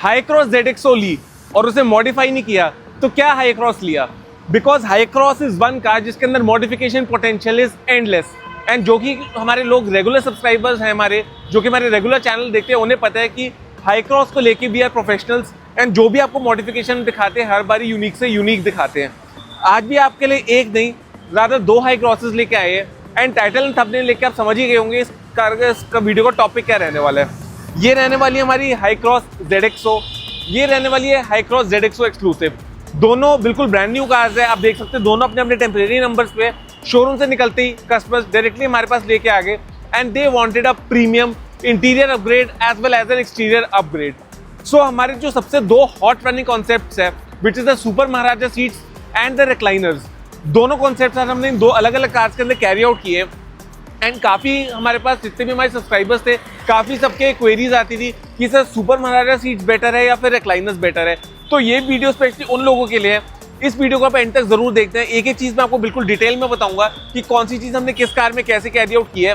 High cross ZXO ली और उसे modify नहीं किया तो क्या हाई क्रॉस लिया? Because high cross is one car जिसके अंदर modification potential is endless. And जो कि हमारे लोग रेगुलर सब्सक्राइबर्स हैं हमारे, जो कि हमारे रेगुलर चैनल देखते हैं, उन्हें पता है कि हाई क्रॉस को लेके भी आर प्रोफेशनल्स एंड जो भी आपको मॉडिफिकेशन दिखाते हैं हर बारी यूनिक से यूनिक दिखाते हैं। आज भी आपके लिए एक नहीं ज़्यादा 2 हाई क्रॉसेस लेके आए हैं एंड टाइटल एंड थंबनेल लेके आप समझ ही गए होंगे इस कार का वीडियो का टॉपिक क्या रहने वाला है। ये रहने वाली है हमारी हाई क्रॉस ZXO, ये रहने वाली है हाई क्रॉस ZXO एक्सक्लूसिव। दोनों बिल्कुल ब्रांड न्यू कार्स है। आप देख सकते हैं दोनों अपने अपने टेम्परेरी नंबर्स पे शोरूम से निकलते ही कस्टमर्स डायरेक्टली हमारे पास लेके आ गए and they wanted a premium interior upgrade as well as an exterior upgrade. So हमारे जो सबसे 2 हॉट रनिंग कॉन्सेप्ट्स है which is the super Maharaja seats and the recliners, दोनों कॉन्सेप्ट्स हमने इन 2 अलग अलग कार्स के अंदर कैरी आउट किए एंड काफ़ी हमारे पास जितने भी हमारे सब्सक्राइबर्स थे काफ़ी सबके क्वेरीज आती थी कि sir super Maharaja seats better है या फिर रिक्लाइनर्स बेटर है। तो ये वीडियो स्पेशली उन लोगों के लिए है। इस वीडियो को आप एंड तक जरूर देखते हैं। एक एक चीज़ मैं आपको बिल्कुल डिटेल में बताऊंगा कि कौन सी चीज़ हमने किस कार में कैसे कैरी आउट की है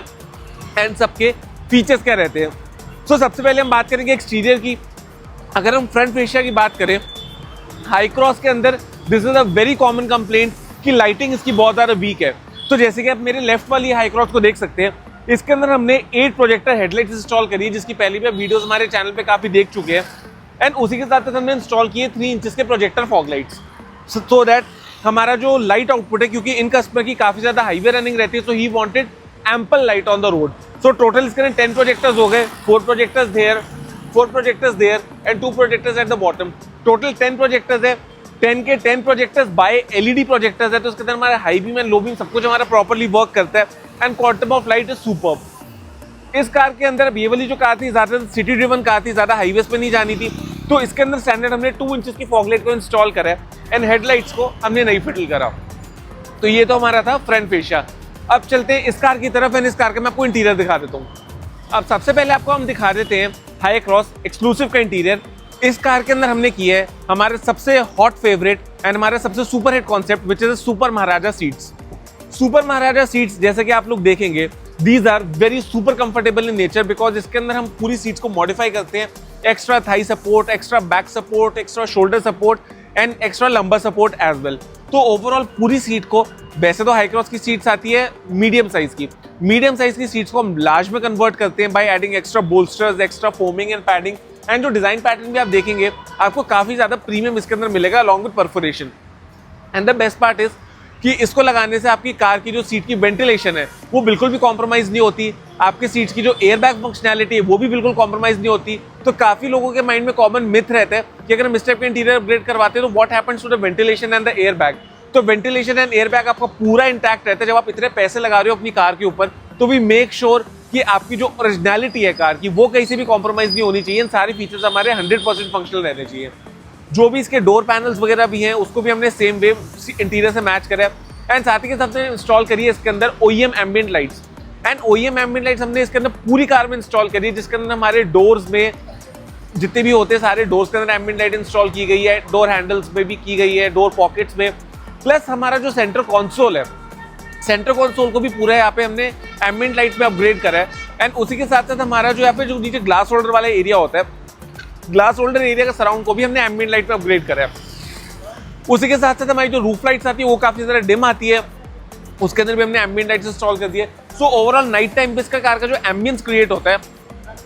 एंड सबके फीचर्स क्या रहते हैं। सो सबसे पहले हम बात करेंगे एक्सटीरियर की। अगर हम फ्रंट फेशिया की बात करें, हाई क्रॉस के अंदर this is a very common complaint कि लाइटिंग इसकी बहुत ज़्यादा वीक है। तो जैसे कि आप मेरे लेफ्ट वाली हाई क्रॉस को देख सकते हैं, इसके अंदर हमने 8 प्रोजेक्टर हेडलाइट्स इंस्टॉल करी है जिसकी पहले भी आप वीडियोस हमारे चैनल पे काफ़ी देख चुके हैं एंड उसी के साथ साथ हमने इंस्टॉल किए 3 इंचेस के projector fog lights so that हमारा जो लाइट आउटपुट है, क्योंकि इन कस्टमर की काफ़ी ज़्यादा हाईवे रनिंग रहती है, so he wanted ample light on the road. So total इसके अंदर 10 प्रोजेक्टर्स हो गए, 4 projectors there and 2 projectors at the bottom. Total 10 projectors है। 10 के 10 प्रोजेक्टर्स बाय LED प्रोजेक्टर्स है, तो उसके अंदर हमारा high beam and low beam सब कुछ हमारा प्रॉपर्ली वर्क करता है and quantum of light is superb. इस कार के अंदर अब ये वाली जो कार थी ज़्यादा सिटी ड्रिवन कार थी, ज़्यादा हाईवेज पे नहीं जानी थी, तो इसके अंदर स्टैंडर्ड हमने 2 इंचेस की फॉग लाइट को इंस्टॉल करा है एंड हेडलाइट्स को हमने नहीं फिटल करा। तो ये तो हमारा था फ्रंट फेशिया। अब चलते हैं इस कार की तरफ एंड इस कार का मैं आपको इंटीरियर दिखा देता हूँ। अब सबसे पहले आपको हम दिखा देते हैं हाई क्रॉस एक्सक्लूसिव का इंटीरियर। इस कार के अंदर हमने किया है हमारे सबसे हॉट फेवरेट एंड हमारे सबसे super hit concept which is super Maharaja seats. Super Maharaja seats जैसे कि आप लोग देखेंगे, these are very super comfortable in nature because इसके अंदर हम पूरी सीट्स को मॉडिफाई करते हैं। Extra thigh support, extra back support, extra shoulder support and extra lumbar support as well. तो ओवरऑल पूरी सीट को, वैसे तो हाई क्रॉस की सीट्स आती है मीडियम साइज की सीट्स को हम लार्ज में कन्वर्ट करते हैं by adding extra bolsters, extra foaming and padding and जो डिजाइन पैटर्न भी आप देखेंगे आपको काफी ज्यादा प्रीमियम इसके अंदर मिलेगा along with perforation. And the best part is कि इसको लगाने से आपकी कार की जो सीट की वेंटिलेशन है वो बिल्कुल भी कॉम्प्रोमाइज नहीं होती। आपकी सीट्स की जो एयर बैग फंक्शनैलिटी है वो भी बिल्कुल कॉम्प्रोमाइज नहीं होती। तो काफी लोगों के माइंड में कॉमन मिथ रहता है कि अगर हम इस टाइप के इंटीरियर अपग्रेड करवाते हैं तो what happens to the ventilation and the air bag. तो वेंटिलेशन एंड एयर बैग आपका पूरा इंटैक्ट रहता है जब आप इतने पैसे लगा रहे हो अपनी कार के ऊपर। तो वी मेक श्योर कि आपकी जो ओरिजिनलिटी है कार की वो कहीं से भी कॉम्प्रोमाइज नहीं होनी चाहिए। सारे फीचर्स हमारे 100% फंक्शनल रहने चाहिए। जो भी इसके डोर पैनल्स वगैरह भी हैं उसको भी हमने सेम वे इंटीरियर से मैच करा है एंड साथ ही के साथ इंस्टॉल करी है इसके अंदर OEM ambient lights and OEM ambient lights हमने इसके अंदर पूरी कार में इंस्टॉल करी है, जिसके अंदर हमारे डोर्स में जितने भी होते हैं सारे डोर्स के अंदर एम्बिएंट लाइट इंस्टॉल की गई है, डोर हैंडल्स में भी की गई है, डोर पॉकेट्स में। प्लस हमारा जो सेंटर कंसोल है, सेंटर कंसोल को भी पूरा यहाँ पे हमने एम्बिएंट लाइट में अपग्रेड करा है एंड उसी के साथ साथ हमारा जो यहाँ पे जो नीचे ग्लास होल्डर वाला एरिया होता है, ग्लास होल्डर एरिया का सराउंड को भी हमने एम्बिएंट लाइट में अपग्रेड करा है। उसी के साथ साथ हमारी जो रूफ लाइट्स आती है वो काफी ज़्यादा डिम आती है, उसके अंदर भी हमने एम्बिएंट लाइट्स इंस्टॉल कर दिए। सो ओवरऑल नाइट टाइम पे इसका कार का जो एम्बियंस क्रिएट होता है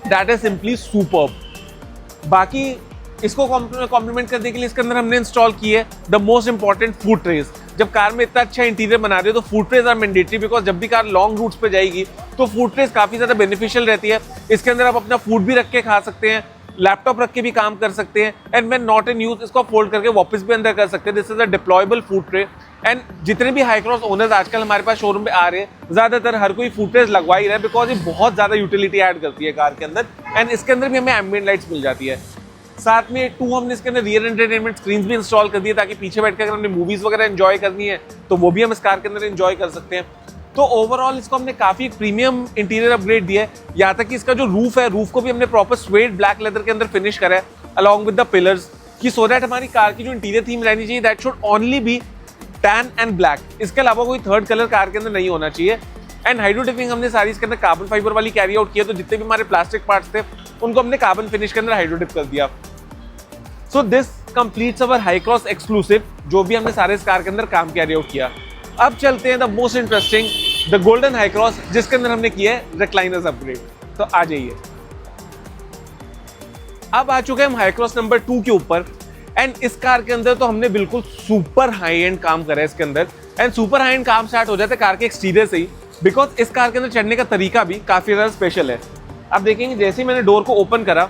दैट इज सिंपली सुपर्ब। बाकी इसको कॉम्प्लीमेंट करने के लिए इसके अंदर हमने इंस्टॉल की है the most important food trays. जब कार में इतना अच्छा इंटीरियर बना रहे हो तो food trays are mandatory because जब भी कार लॉन्ग रूट्स पे जाएगी तो फूड ट्रेज काफी ज्यादा बेनिफिशियल रहती है। इसके अंदर आप अपना फूड भी रख के खा सकते हैं, लैपटॉप रख के भी काम कर सकते हैं and when not in use इसको फोल्ड करके वापस भी अंदर कर सकते हैं। This is a deployable food tray and जितने भी हाई क्रॉस ओनर्स आजकल हमारे पास शोरूम पे आ रहे हैं ज्यादातर हर कोई फूड ट्रेज लगवा ही रहा है बिकॉज ये बहुत ज्यादा यूटिलिटी ऐड करती है कार के अंदर एंड इसके अंदर भी हमें एम्बिएंट लाइट्स मिल जाती है। साथ में 2 हमने इसके अंदर रियर एंटरटेनमेंट स्क्रीन भी इंस्टॉल कर दिए ताकि पीछे बैठ कर अगर हमने मूवीज वगैरह एंजॉय करनी है तो वो भी हम इस कार के अंदर एंजॉय कर सकते हैं। तो ओवरऑल इसको हमने काफी प्रीमियम इंटीरियर अपग्रेड दिया है। यहाँ तक कि इसका जो रूफ है, रूफ को भी हमने प्रॉपर स्वेड ब्लैक लेदर के अंदर फिनिश करा है अलॉन्ग विद द पिलर्स कि सो दैट हमारी कार की जो इंटीरियर थीम रहनी चाहिए that should only be tan and black. इसके अलावा कोई थर्ड कलर कार के अंदर नहीं होना चाहिए। एंड हाइड्रो डिपिंग हमने सारी इसके अंदर कार्बन फाइबर वाली कैरी आउट किया, तो जितने भी हमारे प्लास्टिक पार्ट्स थे उनको हमने कार्बन फिनिश के अंदर हाइड्रो डिप कर दिया। सो this completes our high cross exclusive, जो भी हमने सारे इस कार के अंदर काम कैरी आउट किया। अब चलते हैं the most interesting, the golden high cross, जिसके अंदर हमने किया है रिक्लाइनर्स अपग्रेड। तो आ जाइए, अब आ चुके हैं हम हाई क्रॉस नंबर 2 के ऊपर। एंड इस कार के अंदर तो हमने बिल्कुल सुपर हाई एंड काम करा है इसके अंदर। एंड सुपर हाई एंड काम स्टार्ट हो जाता है कार के एक्सटीरियर से ही, बिकॉज इस कार के अंदर चढ़ने का तरीका भी काफी ज्यादा स्पेशल है। आप देखेंगे जैसे ही मैंने डोर को ओपन करा,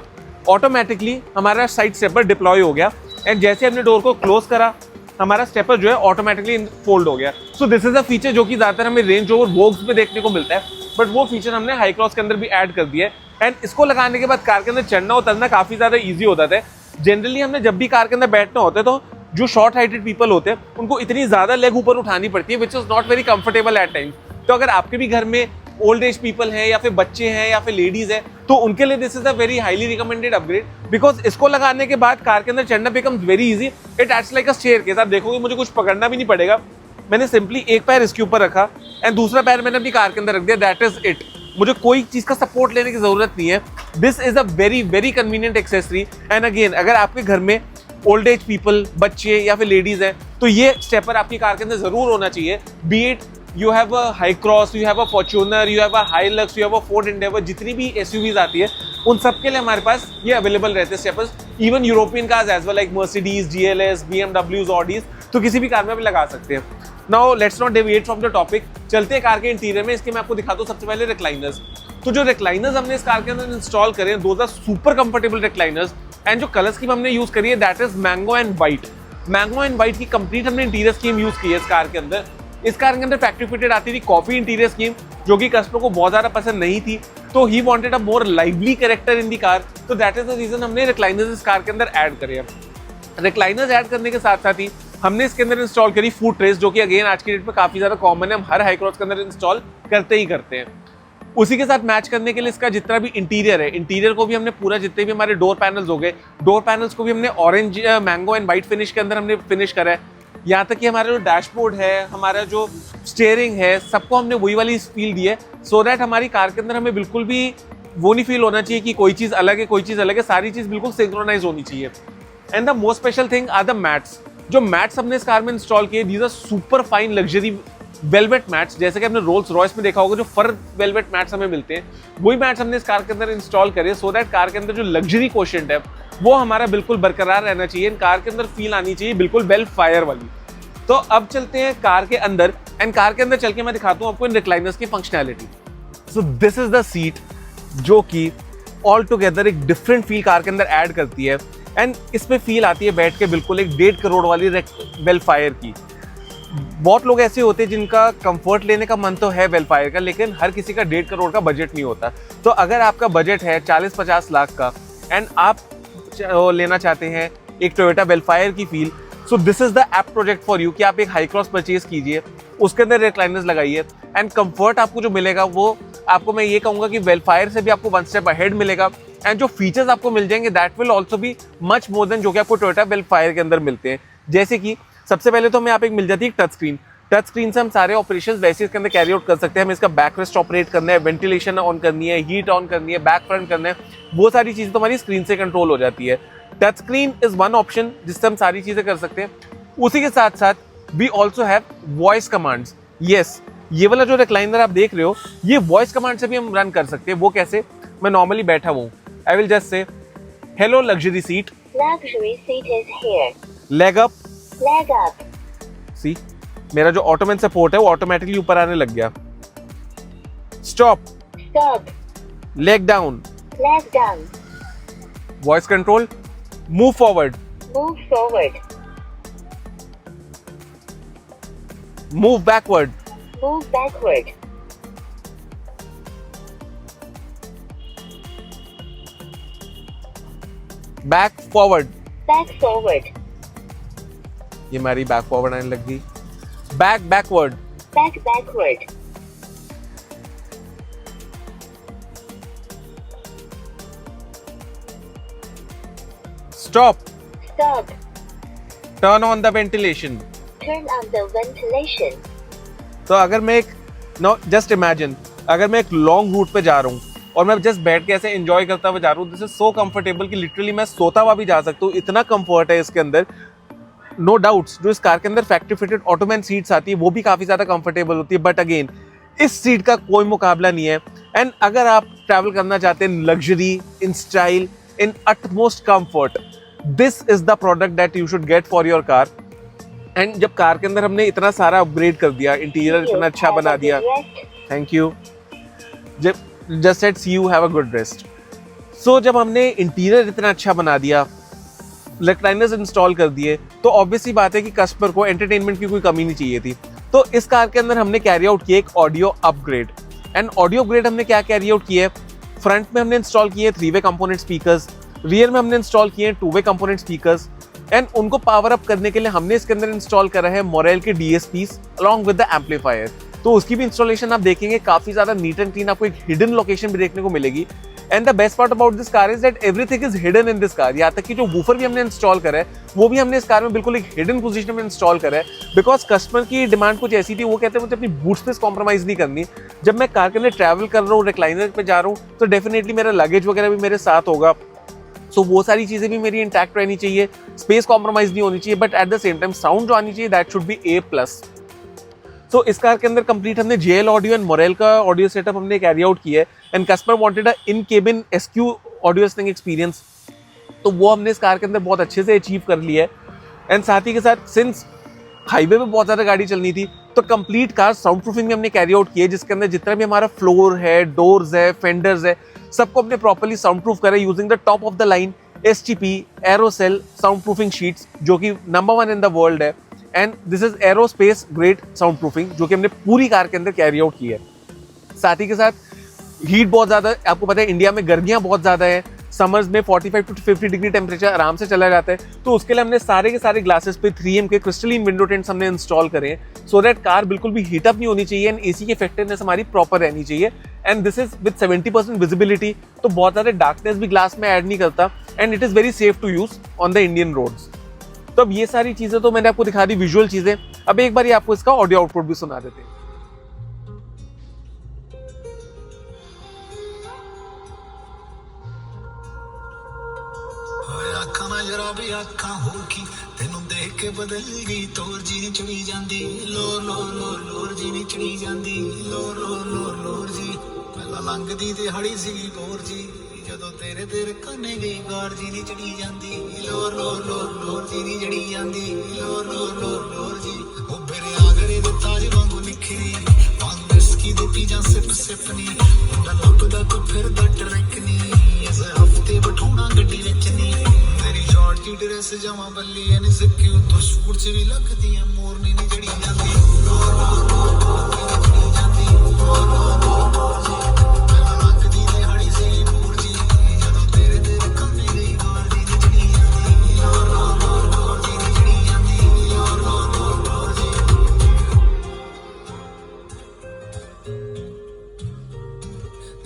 ऑटोमेटिकली हमारा साइड स्टेपर डिप्लॉय हो गया। एंड जैसे हमने डोर को क्लोज करा, हमारा स्टेपर जो है ऑटोमेटिकली फोल्ड हो गया। So this is a feature जो कि ज्यादातर हमें रेंज रोवर वोग्स में देखने को मिलता है, बट वो फीचर हमने हाई क्रॉस के अंदर भी ऐड कर दिया है। एंड इसको लगाने के बाद कार के अंदर चढ़ना उतरना काफी ज्यादा ईजी हो जाता है। जनरली हमने जब भी कार के अंदर बैठना होता है तो जो शॉर्ट हाइटेड पीपल होते हैं उनको इतनी ज्यादा लेग ऊपर उठानी पड़ती है, which is not very comfortable at times. तो अगर आपके भी घर में ओल्ड एज पीपल हैं या फिर बच्चे हैं या फिर लेडीज हैं, तो उनके लिए this is a very highly recommended upgrade, because इसको लगाने के बाद कार के अंदर चढ़ना becomes very easy. It acts like a staircase. आप देखोगे मुझे कुछ पकड़ना भी नहीं पड़ेगा। मैंने सिंपली एक पैर इसके ऊपर रखा एंड दूसरा पैर मैंने अपनी कार के अंदर रख दिया, दैट इज इट। मुझे कोई चीज का सपोर्ट लेने की जरूरत नहीं है। This is a very very convenient accessory. And again, अगर आपके घर में ओल्ड एज पीपल, बच्चे या फिर लेडीज हैं, तो ये स्टेपर आपकी कार के अंदर जरूर होना चाहिए। B it you have a high cross, you have a Fortuner, you have a Hilux, you have a Ford Endeavour, जितनी भी एसयूवीज आती है उन सब के लिए हमारे पास ये अवेलेबल रहते हैं steppers. Even European cars as well, like Mercedes, GLS, BMWs, Audis, तो किसी भी कार में भी लगा सकते हैं। Now let's not deviate from the topic, चलते हैं कार के इंटीरियर में। इसके मैं आपको दिखाता हूँ सबसे पहले रिक्लाइनर्स। तो जो रिक्लाइनर्स हमने इस कार के अंदर इंस्टॉल करे हैं, those are super comfortable recliners. And जो कलर स्कीम हमने यूज करी है, that is mango and white. Mango and white की कंप्लीट हमने इंटीरियर स्कीम यूज की है इस कार के अंदर। इस कार के अंदर फैक्ट्री फिटेड आती थी कॉफी इंटीरियर स्कीम, जो कि कस्टमर को बहुत ज्यादा पसंद नहीं थी, तो he wanted a more lively character in the car. तो दैट इज द रीजन हमने रिक्लाइनर्स इस कार के अंदर ऐड करे हैं। रिक्लाइनर्स ऐड करने के साथ साथ ही हमने इसके अंदर इंस्टॉल करी फूट ट्रेस, जो कि अगेन आज की डेट में काफी ज्यादा कॉमन है, हम हर हाई क्रॉस के अंदर इंस्टॉल करते ही करते हैं। उसी के साथ मैच करने के लिए इसका जितना भी इंटीरियर है, इंटीरियर को भी हमने पूरा, जितने भी हमारे डोर पैनल्स हो गए, डोर पैनल्स को भी हमने orange, mango and white finish के अंदर हमने फिनिश करा है। यहाँ तक कि हमारा जो डैशबोर्ड है, हमारा जो स्टीयरिंग है, सबको हमने वही वाली फील दी है, सो दैट हमारी कार के अंदर हमें बिल्कुल भी वो नहीं फील होना चाहिए कि कोई चीज़ अलग है, कोई चीज़ अलग है, सारी चीज़ बिल्कुल सिंक्रोनाइज होनी चाहिए। And the most special thing are the mats. जो मैट्स हमने इस कार में इंस्टॉल किए, these are super fine luxury velvet mats. जैसे कि आपने रोल्स रॉयस में देखा होगा, जो फर वेलवेट मैट्स हमें मिलते हैं, वही मैट्स हमने इस कार के अंदर इंस्टॉल करे, सो दैट कार के अंदर जो लग्जरी कोशेंट है वो हमारा बिल्कुल बरकरार रहना चाहिए। कार के अंदर फील आनी चाहिए बिल्कुल वेल फायर वाली। तो अब चलते हैं कार के अंदर, एंड कार के अंदर चल के मैं दिखाता हूँ आपको इन रिक्लाइनर्स की functionality. So this is the seat, जो कि ऑल टुगेदर एक डिफरेंट फील कार के अंदर ऐड करती है। एंड इसमें फील आती है बैठ के बिल्कुल एक 1.5 करोड़ वाली वेल फायर की। बहुत लोग ऐसे होते हैं जिनका कंफर्ट लेने का मन तो है वेल फायर का, लेकिन हर किसी का 1.5 करोड़ का बजट नहीं होता। तो अगर आपका बजट है 40-50 लाख का एंड आप लेना चाहते हैं एक टोयोटा वेल फायर की feel, so this is the app project for you, कि आप एक हाई क्रॉस परचेज कीजिए, उसके अंदर रिक्लाइनर्स लगाइए, एंड कंफर्ट आपको जो मिलेगा वो आपको मैं ये कहूँगा कि वेल फायर से भी आपको 1 स्टेप अहेड मिलेगा। एंड जो फीचर्स आपको मिल जाएंगे, that will also be much more than जो कि आपको टोयोटा वेल फायर के अंदर मिलते हैं। जैसे कि सबसे पहले तो हमें यहाँ पे मिल जाती है टच स्क्रीन। टच स्क्रीन से हम सारे ऑपरेशन वैसे इसके अंदर कैरी आउट कर सकते हैं। हमें इसका बैक रेस्ट ऑपरेट करना है, वेंटिलेशन ऑन करनी है, हीट ऑन करनी है, बैक फ्रंट करना है, वो सारी चीज़ें तो हमारी स्क्रीन से कंट्रोल हो जाती है। Touch screen is one option जिससे हम सारी चीज़ें कर सकते हैं। उसी के साथ साथ we also have voice commands. Yes, ये वाला जो रिक्लाइनर आप देख रहे हो, ये वॉइस कमांड से भी हम रन कर सकते हैं। वो कैसे? मैं नॉर्मली बैठा हूँ, I will just say hello luxury seat, Luxury seat is here. Leg up, Leg up. सी मेरा जो ऑटोमैन सपोर्ट है वो ऑटोमेटिकली ऊपर आने लग गया। Stop, Stop. Leg down, Leg down. Voice control, move forward, Move forward. Move backward, Move backward. Back forward. Back forward. ये हमारी बैक फॉरवर्ड आने लग गई। Back backward, Back backward. Stop, Stop. Turn on the ventilation. Turn on the ventilation. तो अगर मैं एक know just imagine, अगर मैं एक लॉन्ग रूट पे जा रहा हूँ और मैं जस्ट बैठ के ऐसे एंजॉय करता हुआ जा रहा हूँ। दिस इज सो कंफर्टेबल कि लिटरली मैं सोता हुआ भी जा सकता हूँ, इतना कंफर्ट है इसके अंदर। नो डाउट्स जो इस कार के अंदर फैक्ट्री फिटेड ऑटोमैन सीट्स आती है वो भी काफ़ी ज़्यादा कंफर्टेबल होती है, बट अगेन इस सीट का कोई मुकाबला नहीं है। एंड अगर आप ट्रैवल करना चाहते हैं luxury, in style, in utmost comfort, this is the product that you should get for your car. And जब कार के अंदर हमने इतना सारा अपग्रेड कर दिया, इंटीरियर इतना अच्छा बना दिया, thank you, just said see you have a good rest. So जब हमने इंटीरियर इतना अच्छा बना दिया, रिक्लाइनर्स इंस्टॉल कर दिए, तो ऑब्वियसली बात है कि कस्टमर को एंटरटेनमेंट की कोई कमी नहीं चाहिए थी। तो इस कार के अंदर हमने कैरी आउट किया एक audio upgrade. And audio upgrade हमने क्या कैरी आउट किया है, फ्रंट में हमने इंस्टॉल किए 3-वे कंपोनेंट स्पीकर्स, रियर में हमने इंस्टॉल किए 2-वे कंपोनेंट स्पीकर्स। एंड उनको पावर अप करने के लिए हमने इसके अंदर इंस्टॉल करा है मोरेल के DSPs along with the amplifier. तो उसकी भी इंस्टॉलेशन आप देखेंगे काफी ज्यादा नीट एंड क्लीन, आपको एक हिडन लोकेशन भी देखने को मिलेगी। And the best part about this car is that everything is hidden in this car. यहाँ तक कि जो वूफर भी हमने इंस्टॉल करा है वो भी हमने इस कार में बिल्कुल एक हिडन पोजीशन में इंस्टॉल करा है, बिकॉज कस्टमर की डिमांड कुछ ऐसी थी, वो कहते हैं मुझे अपनी बूट स्पेस कॉम्प्रोमाइज नहीं करनी। जब मैं कार के अंदर ट्रैवल कर रहा हूँ, रिक्लाइनर पे जा रहा हूँ, तो डेफिनेटली मेरा लगेज वगैरह भी मेरे साथ होगा। सो वो सारी चीजें भी मेरी इंटैक्ट रहनी चाहिए, स्पेस कॉम्प्रोमाइज नहीं होनी चाहिए, but at the same time sound जो आनी चाहिए दैट शुड बी A+। सो इस कार के अंदर कंप्लीट हमने JL ऑडियो एंड मोरेल का ऑडियो सेटअप हमने कैरी आउट किया है। And customer wanted a in cabin SQ audio listening experience, तो वो हमने इस कार के अंदर बहुत अच्छे से अचीव कर लिया है। एंड साथ ही के साथ सिंस हाईवे पे बहुत ज़्यादा गाड़ी चलनी थी, तो कंप्लीट कार साउंड प्रूफिंग में हमने कैरी आउट किया है, जिसके अंदर जितना भी हमारा फ्लोर है, डोर्स है, फेंडर्स है, सबको हमने प्रॉपर्ली साउंड प्रूफ करा using the top of the line STP Aerocel sound proofing sheets, जो कि नंबर 1 इन द वर्ल्ड है। And this is aerospace grade sound proofing, जो कि हमने पूरी कार के अंदर कैरी आउट की है। साथ ही के साथ हीट बहुत ज़्यादा, आपको पता है इंडिया में गर्मियाँ बहुत ज़्यादा है, समर्स में 45 to 50 डिग्री टेम्परेचर आराम से चला जाता है। तो उसके लिए हमने सारे के सारे ग्लासेस पे 3M के क्रिस्टलिन विंडो टेंट्स हमने इंस्टॉल करे हैं, सो दैट कार बिल्कुल भी हीटअप नहीं होनी चाहिए एंड AC की इफेक्टिवनेस हमारी प्रॉपर रहनी चाहिए। And this is with 70% visibility, तो बहुत ज़्यादा डार्कनेस भी ग्लास में ऐड नहीं करता, and it is very safe to use on the Indian roads. तो अब ये सारी चीज़ें तो मैंने आपको दिखा दी, विजुअल चीज़ें। अब एक बार ये आपको इसका ऑडियो आउटपुट भी सुना देते हैं। भी आखा होर की तेनू देख के बदल गई तोर जी नी चढ़ी जांदी लोर लोर लोर लोर जी नी चढ़ी जांदी लोर लोर लोर लोर जी पहला लंघदी ते हड़ी सी बोर जी जदों तेरे तेरे कन्ने गई गार जी नी चढ़ी जांदी लोर लोर लोर लोर जी नी चढ़ी जांदी लोर लोर लोर लोर जी ओ मेरे आगरे दे ताज वांगू निखरी वांग विस्की दे पी जा सिप सिप नी मुंडा लपदा तू फिरदा ट्रैक नी इस हफ्ते बठौना गड्डी विच नी शॉर्ट की ड्रेस जमा बल्ली यानी सिक्की तो सूट च भी लगदी है मोरनी नी जड़ी जांदी लोर लोर लोर लोर जड़ी जांदी लोर लोर लोर लोर जी पहला लगदी ते हड़ी सी पूर जी जदों तेरे तेरे कन्ने गई गाल दी नी जड़ी जांदी लोर लोर लोर लोर जी नी जड़ी जांदी लोर लोर लोर लोर जी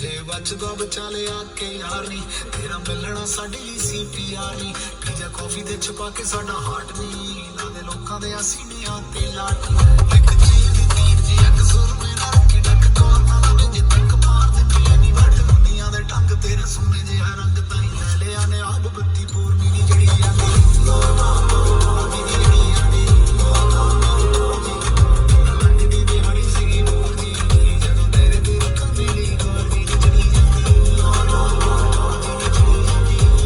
जे बचदा बचा ले आके यार नी तेरा मिलना साडे ਲਈ CPR नी ਪੀਜਾ ਕਾਫੀ ਦੇ ਛੁਪਾ ਕੇ ਸਾਡਾ ਹਾਰਟ ਨਹੀਂ ਲਾਦੇ ਲੋਕਾਂ ਦੇ ਸੀਨਿਆਂ ਤੇ ਲਾਟ ਇੱਕ ਚੀਜ਼ ਦੀ ਤੀਰ ਜੀ ਇੱਕ ਸੁਰ ਮੇਰਾ ਰੱਖੀ ਡੱਕ ਤੋਰ ਨਾਲ ਜਿੰਨੇ ਤੱਕ ਮਾਰ ਦਿੱਤੀ ਨਹੀਂ ਵੱਟ ਦੁਨੀਆ ਦੇ ਢੰਗ ਤੇਰੇ ਸੋਨੇ ਜਿਹਾ ਰੰਗ ਤਾਂ ਹੀ ਲੈ ਲਿਆ ਨੇ ਆਗ ਬੱਤੀ ਪੂਰਨੀ ਨਹੀਂ ਜੜੀ ਜਾਂਦੀ ਲੋਰ ਲੋਰ ਲੋਰ ਲੋਰ ਦੀ ਜੜੀ ਜਾਂਦੀ ਲੋਰ ਲੋਰ ਲੋਰ ਲੋਰ ਜੀ ਲੱਗਦੀ ਦੀ ਹੜੀ ਸੀ ਬੋਰ ਜੀ ਜਦੋਂ ਤੇਰੇ ਤੇਰੇ ਕੰਨੇ ਲਈ ਗਾਲ ਦੀ ਜੜੀ ਜਾਂਦੀ ਲੋਰ ਲੋਰ ਲੋਰ ਲੋਰ ਦੀ ਜੜੀ ਜਾਂਦੀ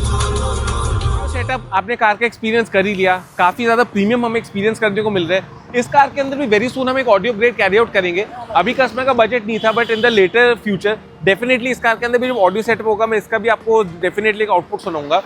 ਲੋਰ ਲੋਰ सेटअप आपने कार का एक्सपीरियंस कर ही लिया, काफ़ी ज़्यादा प्रीमियम हमें एक्सपीरियंस करने को मिल रहा है। इस कार के अंदर भी वेरी सून हम एक ऑडियो अपग्रेड कैरी आउट करेंगे। अभी कस्टमर का बजट नहीं था, but in the later future definitely इस कार के अंदर भी जो ऑडियो सेटअप होगा मैं इसका भी आपको डेफिनेटली एक आउटपुट सुनाऊंगा।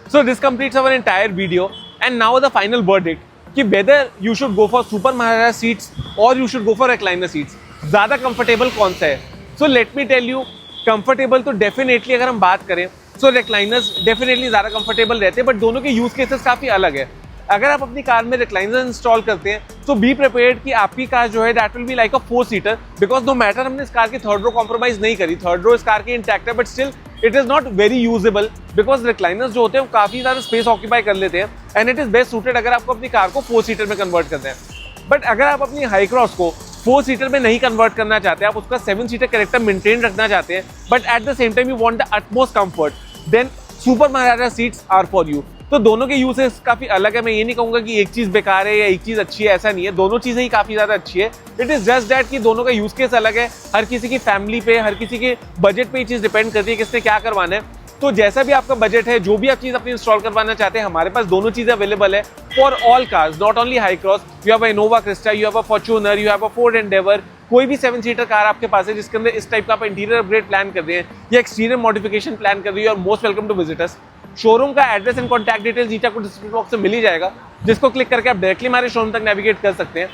So this completes our entire video and now the final verdict कि whether you should go for super Maharaj seats और you should go for recliner seats, ज़्यादा कंफर्टेबल कौन सा है। So let me tell you, comfortable तो definitely अगर हम बात करें सो रिक्लाइनर्स डेफिनेटली ज़्यादा कंफर्टेबल रहते हैं, बट दोनों के यूज़ केसेस काफ़ी अलग है। अगर आप अपनी कार में रिक्लाइनर इंस्टॉल करते हैं तो बी प्रिपेयर्ड कि आपकी कार जो है that will be like a 4-सीटर, बिकॉज नो मैटर हमने इस कार की थर्ड रो कॉम्प्रोमाइज़ नहीं करी, थर्ड रो इस कार की इंटैक्ट है, but still it is not very usable because recliners जो होते हैं वो काफ़ी ज़्यादा स्पेस ऑक्यूपाई कर लेते हैं and it is best suited अगर आपको अपनी कार को 4-सीटर में कन्वर्ट करते हैं। बट अगर आप अपनी हाई क्रॉस को 4 सीटर में नहीं कन्वर्ट करना चाहते, आप उसका 7 सीटर कैरेक्टर मेंटेन रखना चाहते हैं, but at the same time you want the utmost comfort, then super Maharaja seats are for you. तो दोनों के यूसेस काफी अलग है। मैं ये नहीं कहूंगा कि एक चीज बेकार है या एक चीज अच्छी है, ऐसा नहीं है, दोनों चीजें ही काफी ज्यादा अच्छी है। इट इज जस्ट दैट कि दोनों का यूज केस अलग है, हर किसी की फैमिली पे, हर किसी के बजट पे ये चीज डिपेंड करती है किसने क्या करवाना है। तो जैसा भी आपका बजट है, जो भी आप चीज अपनी इंस्टॉल करवाना चाहते हैं, हमारे पास दोनों चीजें अवेलेबल है for all cars, not only high cross. You have a Innova Crysta, you have a Fortuner, you have a Ford Endeavour, कोई भी 7 सीटर कार आपके पास है जिसके अंदर इस टाइप का आप इंटीरियर अपग्रेड प्लान कर रहे हैं या एक्सटीरियर मॉडिफिकेशन प्लान कर रहे हैं, और most welcome to visit us. Showroom का एड्रेस एंड कॉन्टैक्ट डिटेल्स नीचे आपको डिस्क्रिप्शन बॉक्स में मिल ही जाएगा, जिसको क्लिक करके आप डायरेक्टली हमारे शोरूम तक नेविगेट कर सकते हैं।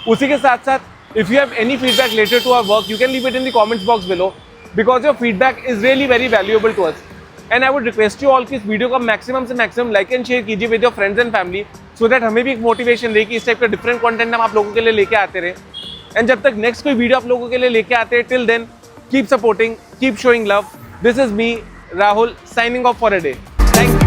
उसी के साथ साथ if you have any feedback related to our work, you can leave it in the comments box below, because your feedback is really very valuable to us. And I would request you all कि इस video को maximum से maximum like and share कीजिए with your friends and family, so that हमें भी एक motivation रहे कि इस टाइप का डिफरेंट कंटेंट हम आप लोगों के लिए लेके आते रहे। एंड जब तक नेक्स्ट कोई वीडियो आप लोगों के लिए लेके आते हैं, till then keep supporting, keep showing love. This is me Rahul signing off for a day. Thank you.